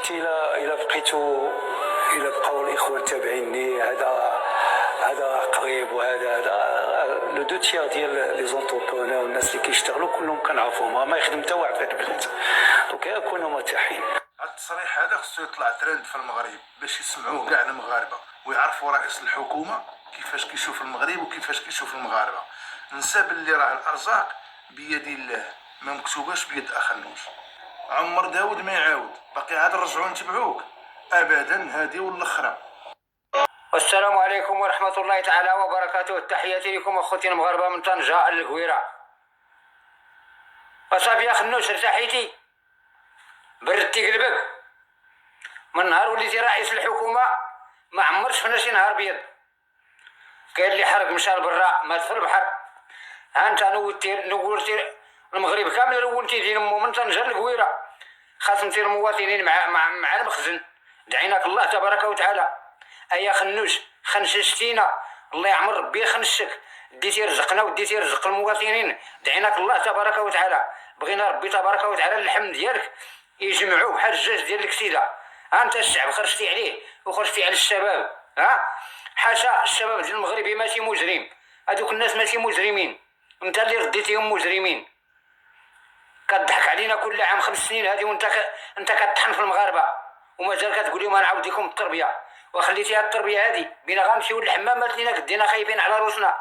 اختي الى بقيتو، الى بقاو الاخوه التابعيني، هذا قريب وهذا لو دو تيير ديال لي زونتربرونور والناس اللي كيشتغلوا كلهم كنعرفوهم، ما يخدم حتى واحد في هاد البلاد، دونك كونوا مرتاحين. هاد التصريح هذا خصو يطلع ترند في المغرب باش يسمعوه كاع المغاربه ويعرفوا رئيس الحكومه كيفاش كيشوف المغرب وكيفاش كيشوف المغاربه. نسى باللي راه الارزاق بيد الله ما مكتوباش بيد اخنوش. عمر داود ما يعاود، باقي عاد نرجعوا نتبعوك ابدا، هذه والاخرى. والسلام عليكم ورحمة الله تعالى وبركاته. تحياتي لكم أخوتي المغاربة من طنجة القويرة. وصافي يا خنوش ارتاحيتي، بردتي قلبك من نهار وليتي رئيس الحكومة، ما عمر شفنا شي نهار بيض. كاين اللي حرق مشى لبرا مات في البحر، ها انت نورتي المغرب كامل، رونتي دين امو من طنجة القويرة، خاصمتي المواطنين مع المخزن. دعيناك الله تبارك وتعالى. ايا خنوش خنششتينا، الله يعمر ربي يخنشك، ديتي رزقنا وديتي رزق المواطنين. دعيناك الله تبارك وتعالى. بغينا ربي تبارك وتعالى اللحم ديالك يجمعوه بحال الجاج ديال الكسيده. ها انت الشعب خرجتي عليه وخرجتي على الشباب. ها حاشا الشباب ديال المغربي ماشي مجرم، هذوك الناس ماشي مجرمين، انت اللي رديتيهم مجرمين. كتضحك علينا كل عام 5 سنين هذه وانت انت كتطحن في المغاربه ومازال كتقول لهم غنعاود لكم التربيه. وخليتي هاد التربيه هادي بينا غنمشيو للحمامات لينا كدينا خايفين على روسنا.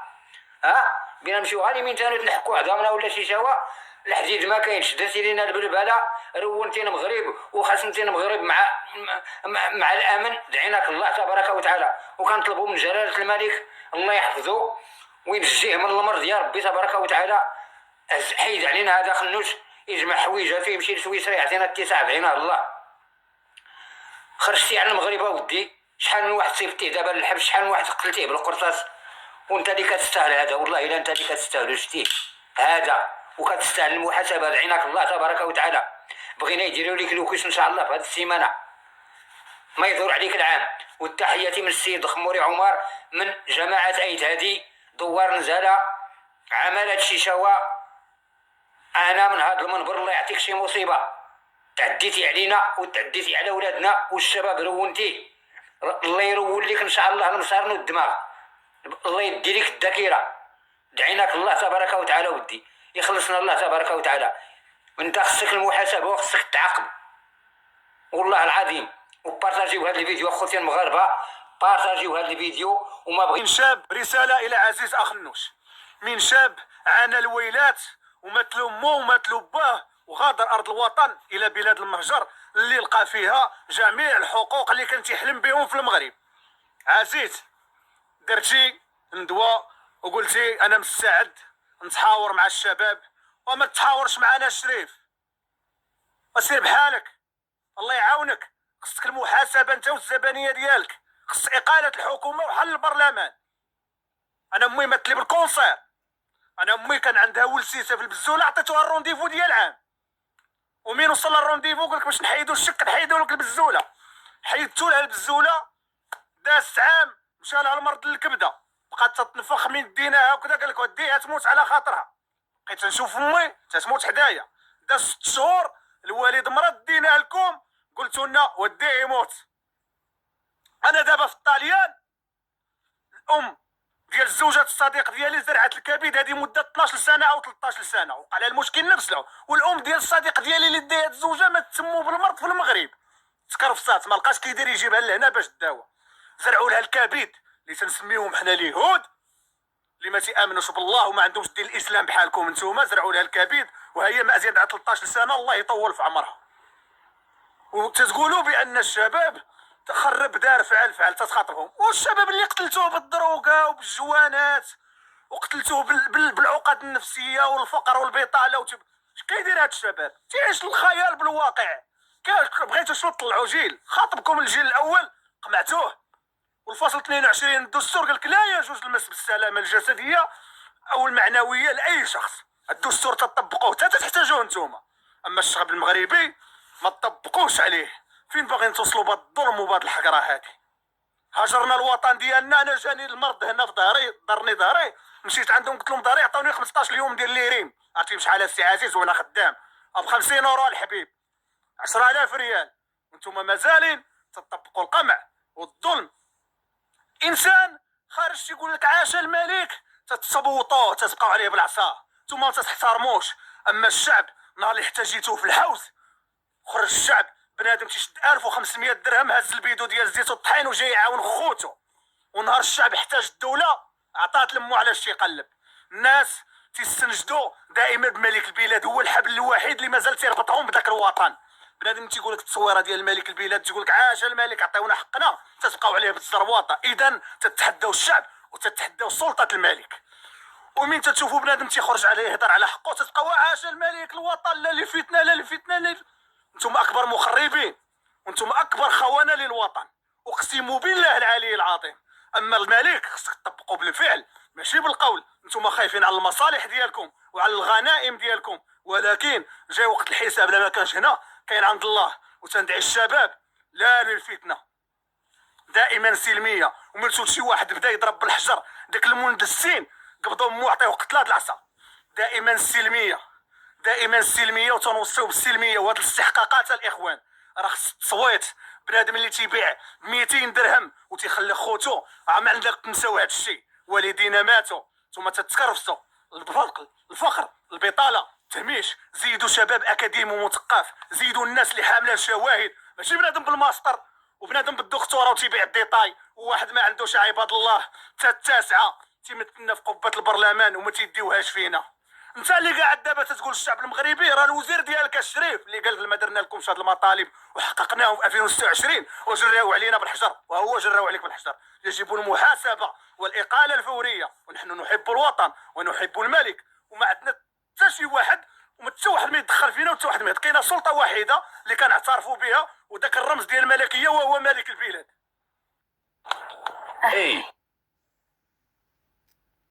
ها بينا نمشيو غادي من تاني نحكوا عظامنا ولا شي شوا. الحديد ما كاينش، درتي لينا البلبله، رونتي المغرب وخصمتي المغرب مع الامن. دعيناك الله تبارك وتعالى، وكنطلبوا من جلاله الملك الله يحفظه وينجيه من المرض يا ربي تبارك وتعالى. حيد علينا هذا خنوش، يجمع حويجاته يمشي لسويسرا يعطينا الاتساع. دعينا الله. خرجتي على المغرب اودي، شحال من واحد صيفطيه دابا للحبس، شحال من واحد قتلتيه بالقرطاس، وانت اللي كتستاهل هذا. والله الا انت اللي كتستاهل، شتي هذا وكتستاهل المحاسبه. دعيناك الله تبارك وتعالى. بغينا يديروا لك لوكيس ان شاء الله في هذه السيمانه، ما يدور عليك العام. والتحياتي من السيد خموري عمر من جماعه ايت هادي دوار نزاله، عمل هادشي شوا. انا من هذا المنبر الله يعطيك شي مصيبه، تعديتي علينا وتعديتي على ولادنا والشباب، رونتي. الله يرول لك ان شاء الله المصارن والدماغ، الله يدي لك الذاكره. دعيناك الله تبارك وتعالى ودي، يخلصنا الله تبارك وتعالى. وانت خصك المحاسبه وخصك التعاقب والله العظيم. وبارطاجيو هذا الفيديو اخوتي المغاربه، بارطاجيو هذا الفيديو. وما بغي من شاب رساله الى عزيز اخنوش، من شاب عانى الويلات ومثل امه ومثل باه وغادر ارض الوطن الى بلاد المهجر اللي لقى فيها جميع الحقوق اللي كان تيحلم بهم في المغرب. عزيز درتي ندوه وقلتي انا مستعد نتحاور مع الشباب، وما تحاورش معنا الشريف، وسير بحالك الله يعاونك. خصك المحاسبه انت والزبانيه ديالك، خص اقاله الحكومه وحل البرلمان. انا امي ماتلي بالكونسير، انا امي كان عندها ولسيسه في البزوله، عطيتوها الرونديفو ديال العام، ومين وصل الرونديفو قالك باش نحيدوا الشك نحيدوا لك البزوله، حيدتوا لها البزوله، داز عام مشى لها المرض للكبده، بقات تتنفخ من ديناها وكذا، قال لك وديها تموت على خاطرها. بقيت نشوف امي تتموت حدايا، داز 6 شهور الوالد مرض ديناه لكم، قلتوا لنا وديه يموت. انا دابا في الطاليان الام ديال الزوجة الصديق ديالي زرعت الكبد هذه مده 12 سنه او 13 سنه، وقع لها المشكل نفسه. والام ديال الصديق ديالي اللي دايت الزوجه ما تسمو بالمرض في المغرب، تكرفصات ما لقاش كيدير يجيبها لهنا باش تداوى. زرعوا لها الكبد اللي تنسميوهم حنا اليهود اللي ما تيامنوش بالله وما عندهمش دين الاسلام بحالكم نتوما، زرعوا لها الكبد وهي مازال على 13 سنه، الله يطول في عمرها. وتتقولوا بان الشباب تخرب دار فعل تتخاطبهم، والشباب اللي قتلتوه بالدروغه وبالجوانات وقتلتوه بالعقد النفسيه والفقر والبطاله اش كيدير هاد الشباب؟ تعيش الخيال بالواقع. بغيتوا شنو تطلعوا جيل خاطبكم الجيل الاول قمعتوه، والفصل 22 الدستور قالك لا يجوز المس بالسلامه الجسديه او المعنويه لاي شخص. الدستور تطبقوه حتى تحتاجوه نتوما، اما الشعب المغربي ما تطبقوش عليه. فين باغيين توصلوا بهذا الظلم وبهذه الحقره هذه؟ هاجرنا الوطن ديالنا. انا جاني المرض هنا في ظهري، ضرني ظهري، مشيت عندهم قلت لهم ظهري عطاوني 15 يوم ديال ليرين. عرفتي بشحال السي عزيز وانا خدام؟ ب 50 اورو الحبيب، 10000 ريال. وانتم مازالين تطبقوا القمع والظلم. انسان خارج تيقول لك عاش الملك تتصبوطوه تتبقاو عليه بالعصا، انتم ما تحترموش. اما الشعب نهار اللي احتاجيتوه في الحوث خرج الشعب بنادم تيشد 1500 درهم هز البيدو ديال الزيت والطحين وجاي يعاون خوتو. ونهار الشعب احتاج الدوله عطات لمو على شي يقلب. الناس تيستنجدوا دائما بملك البلاد، هو الحبل الوحيد اللي مازال تيربطهم بداك الوطن. بنادم تيقول لك التصويره ديال ملك البلاد تيقول لك عاش الملك عطيونا حقنا، تتبقاو عليه بالزرواطه. اذا تتحداو الشعب وتتحداو سلطه الملك. ومين تشوفوا بنادم تيخرج عليه يهضر على حقه تتبقاو عاش الملك الوطن لا لفتنا لا لفتنا. انتم اكبر مخربين وانتم اكبر خوانه للوطن، اقسم بالله العلي العظيم. اما الملك خصك تطبقوا بالفعل ماشي بالقول. انتم خايفين على المصالح ديالكم وعلى الغنائم ديالكم، ولكن جاي وقت الحساب لا ما كانش هنا كاين عند الله. وتندعي الشباب لا للفتنه، دائما سلميه. ومن شي واحد بدا يضرب بالحجر داك المندسين قبضوا مو عطيوه قتله العصا. دائما السلميه، دائما السلميه، وتنوصيو بالسلميه. وهاد الاستحقاقات الاخوان راه خص التصويت. بنادم اللي تيبيع 200 درهم وتيخلي خوتو راه ما عندك تنساو هاد الشيء. والدينا ماتوا ثم تتكرفسوا. الفقر البطاله التهميش. زيدوا شباب اكاديمي ومثقف، زيدوا الناس اللي حامله شواهد، ماشي بنادم بالماستر وبنادم بالدكتوراه وتيبيع الديتاي. وواحد ما عندوش عباد الله حتى التاسعه تيمثلنا في قبه البرلمان وما تيديوهاش فينا. انت اللي قاعد دابا تتقول الشعب المغربي، راه الوزير ديالك الشريف اللي قال لك ما درنا لكمش هاد المطالب وحققناهم في 2026 وجراو علينا بالحجر، وهو جراو عليك بالحجر. يجب المحاسبه والاقاله الفوريه. ونحن نحب الوطن ونحب الملك وما عندنا حتى شي واحد وحتى واحد ما يدخل فينا وحتى واحد ما كاينه سلطه واحده اللي كنعترفوا بها وذاك الرمز ديال الملكيه وهو ملك البلاد. Hey,